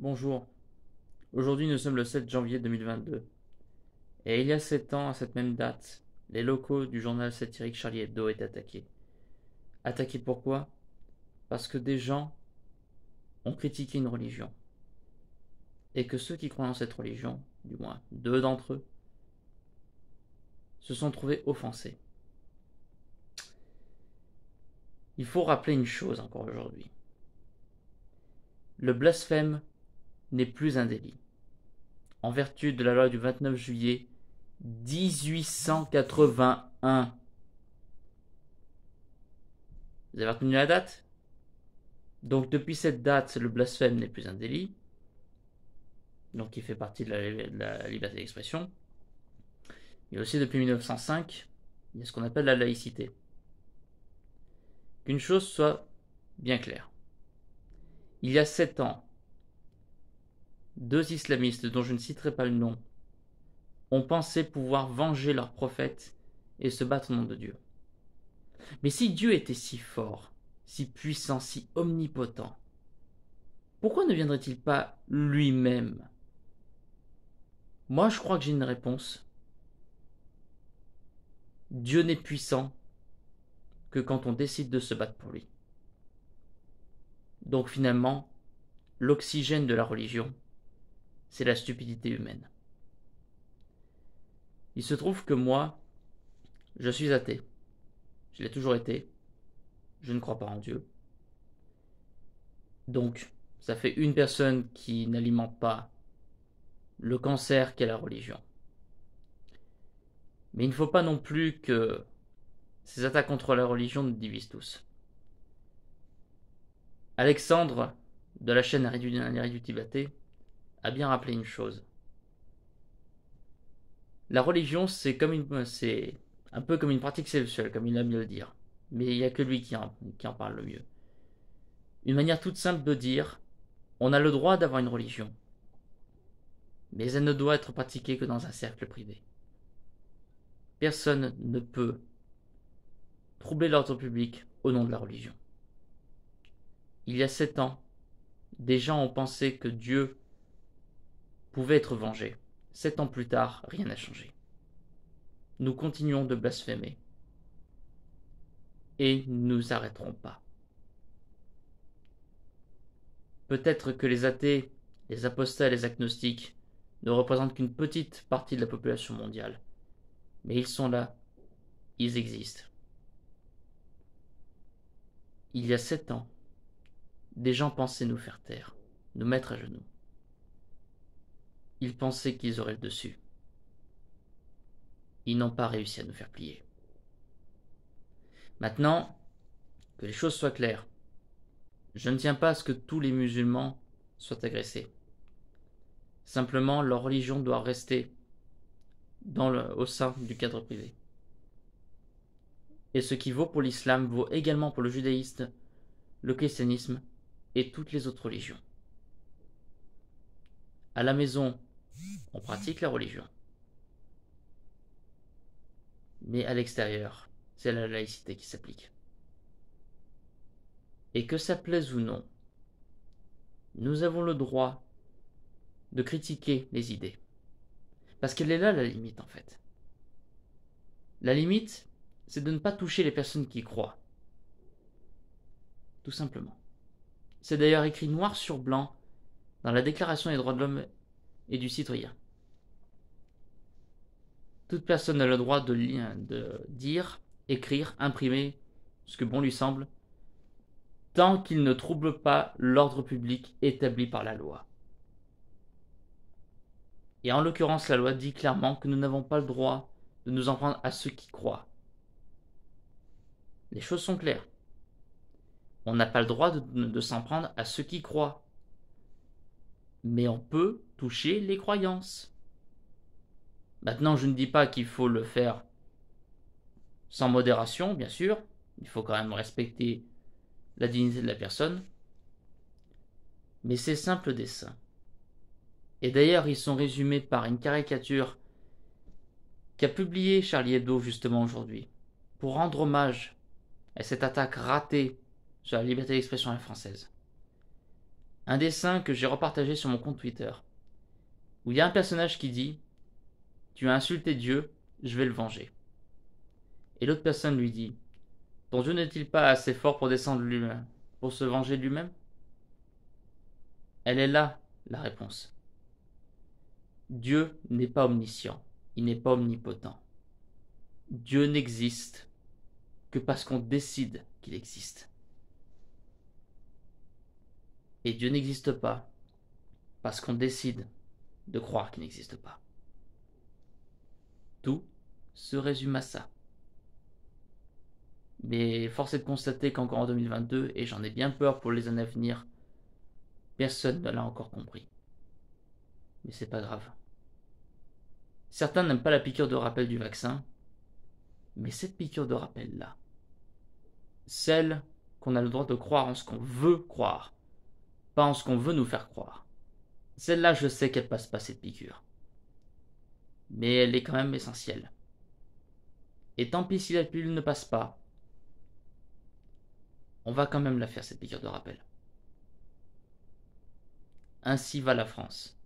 Bonjour, aujourd'hui nous sommes le 7 janvier 2022, et il y a 7 ans, à cette même date, les locaux du journal satirique Charlie Hebdo étaient attaqués. Attaqués pourquoi? Parce que des gens ont critiqué une religion, et que ceux qui croient en cette religion, du moins deux d'entre eux, se sont trouvés offensés. Il faut rappeler une chose encore aujourd'hui. Le blasphème n'est plus un délit. En vertu de la loi du 29 juillet 1881. Vous avez retenu la date? Donc depuis cette date, le blasphème n'est plus un délit, donc il fait partie de la liberté d'expression. Et aussi depuis 1905, il y a ce qu'on appelle la laïcité. Qu'une chose soit bien claire. Il y a 7 ans, deux islamistes, dont je ne citerai pas le nom, ont pensé pouvoir venger leur prophète et se battre au nom de Dieu. Mais si Dieu était si fort, si puissant, si omnipotent, pourquoi ne viendrait-il pas lui-même? Moi, je crois que j'ai une réponse. Dieu n'est puissant que quand on décide de se battre pour lui. Donc finalement, l'oxygène de la religion, c'est la stupidité humaine. Il se trouve que moi, je suis athée. Je l'ai toujours été. Je ne crois pas en Dieu. Donc, ça fait une personne qui n'alimente pas le cancer qu'est la religion. Mais il ne faut pas non plus que ces attaques contre la religion nous divisent tous. Alexandre, de la chaîne Irréductible a bien rappelé une chose. La religion, c'est un peu comme une pratique sexuelle, comme il aime le dire. Mais il n'y a que lui qui en parle le mieux. Une manière toute simple de dire, on a le droit d'avoir une religion, mais elle ne doit être pratiquée que dans un cercle privé. Personne ne peut troubler l'ordre public au nom de la religion. Il y a 7 ans, des gens ont pensé que Dieu pouvait être vengé. 7 ans plus tard, rien n'a changé. Nous continuons de blasphémer. Et nous nous arrêterons pas. Peut-être que les athées, les apostats et les agnostiques ne représentent qu'une petite partie de la population mondiale. Mais ils sont là, ils existent. Il y a 7 ans, des gens pensaient nous faire taire, nous mettre à genoux. Ils pensaient qu'ils auraient le dessus. Ils n'ont pas réussi à nous faire plier. Maintenant, que les choses soient claires, je ne tiens pas à ce que tous les musulmans soient agressés. Simplement, leur religion doit rester au sein du cadre privé. Et ce qui vaut pour l'islam vaut également pour le judaïsme, le christianisme et toutes les autres religions. À la maison, on pratique la religion. Mais à l'extérieur, c'est la laïcité qui s'applique. Et que ça plaise ou non, nous avons le droit de critiquer les idées. Parce qu'elle est là la limite en fait. La limite, c'est de ne pas toucher les personnes qui croient. Tout simplement. C'est d'ailleurs écrit noir sur blanc dans la Déclaration des droits de l'homme et du citoyen. Toute personne a le droit de dire, écrire, imprimer ce que bon lui semble, tant qu'il ne trouble pas l'ordre public établi par la loi. Et en l'occurrence, la loi dit clairement que nous n'avons pas le droit de nous en prendre à ceux qui croient. Les choses sont claires. On n'a pas le droit de s'en prendre à ceux qui croient. Mais on peut toucher les croyances. Maintenant, je ne dis pas qu'il faut le faire sans modération, bien sûr. Il faut quand même respecter la dignité de la personne. Mais ces simples dessins. Et d'ailleurs, ils sont résumés par une caricature qu'a publiée Charlie Hebdo justement aujourd'hui, pour rendre hommage à cette attaque ratée sur la liberté d'expression à la française. un dessin que j'ai repartagé sur mon compte Twitter, où il y a un personnage qui dit « Tu as insulté Dieu, je vais le venger ». Et l'autre personne lui dit « Ton Dieu n'est-il pas assez fort pour descendre lui-même, pour se venger de lui-même ?» Elle est là, la réponse. Dieu n'est pas omniscient, il n'est pas omnipotent. Dieu n'existe que parce qu'on décide qu'il existe. Et Dieu n'existe pas parce qu'on décide de croire qu'il n'existe pas. Tout se résume à ça. Mais force est de constater qu'encore en 2022, et j'en ai bien peur pour les années à venir, personne ne l'a encore compris. Mais c'est pas grave. Certains n'aiment pas la piqûre de rappel du vaccin, mais cette piqûre de rappel-là, celle qu'on a le droit de croire en ce qu'on veut croire, pas en ce qu'on veut nous faire croire. Celle-là, je sais qu'elle passe pas cette piqûre. Mais elle est quand même essentielle. Et tant pis si la pilule ne passe pas, on va quand même la faire cette piqûre de rappel. Ainsi va la France.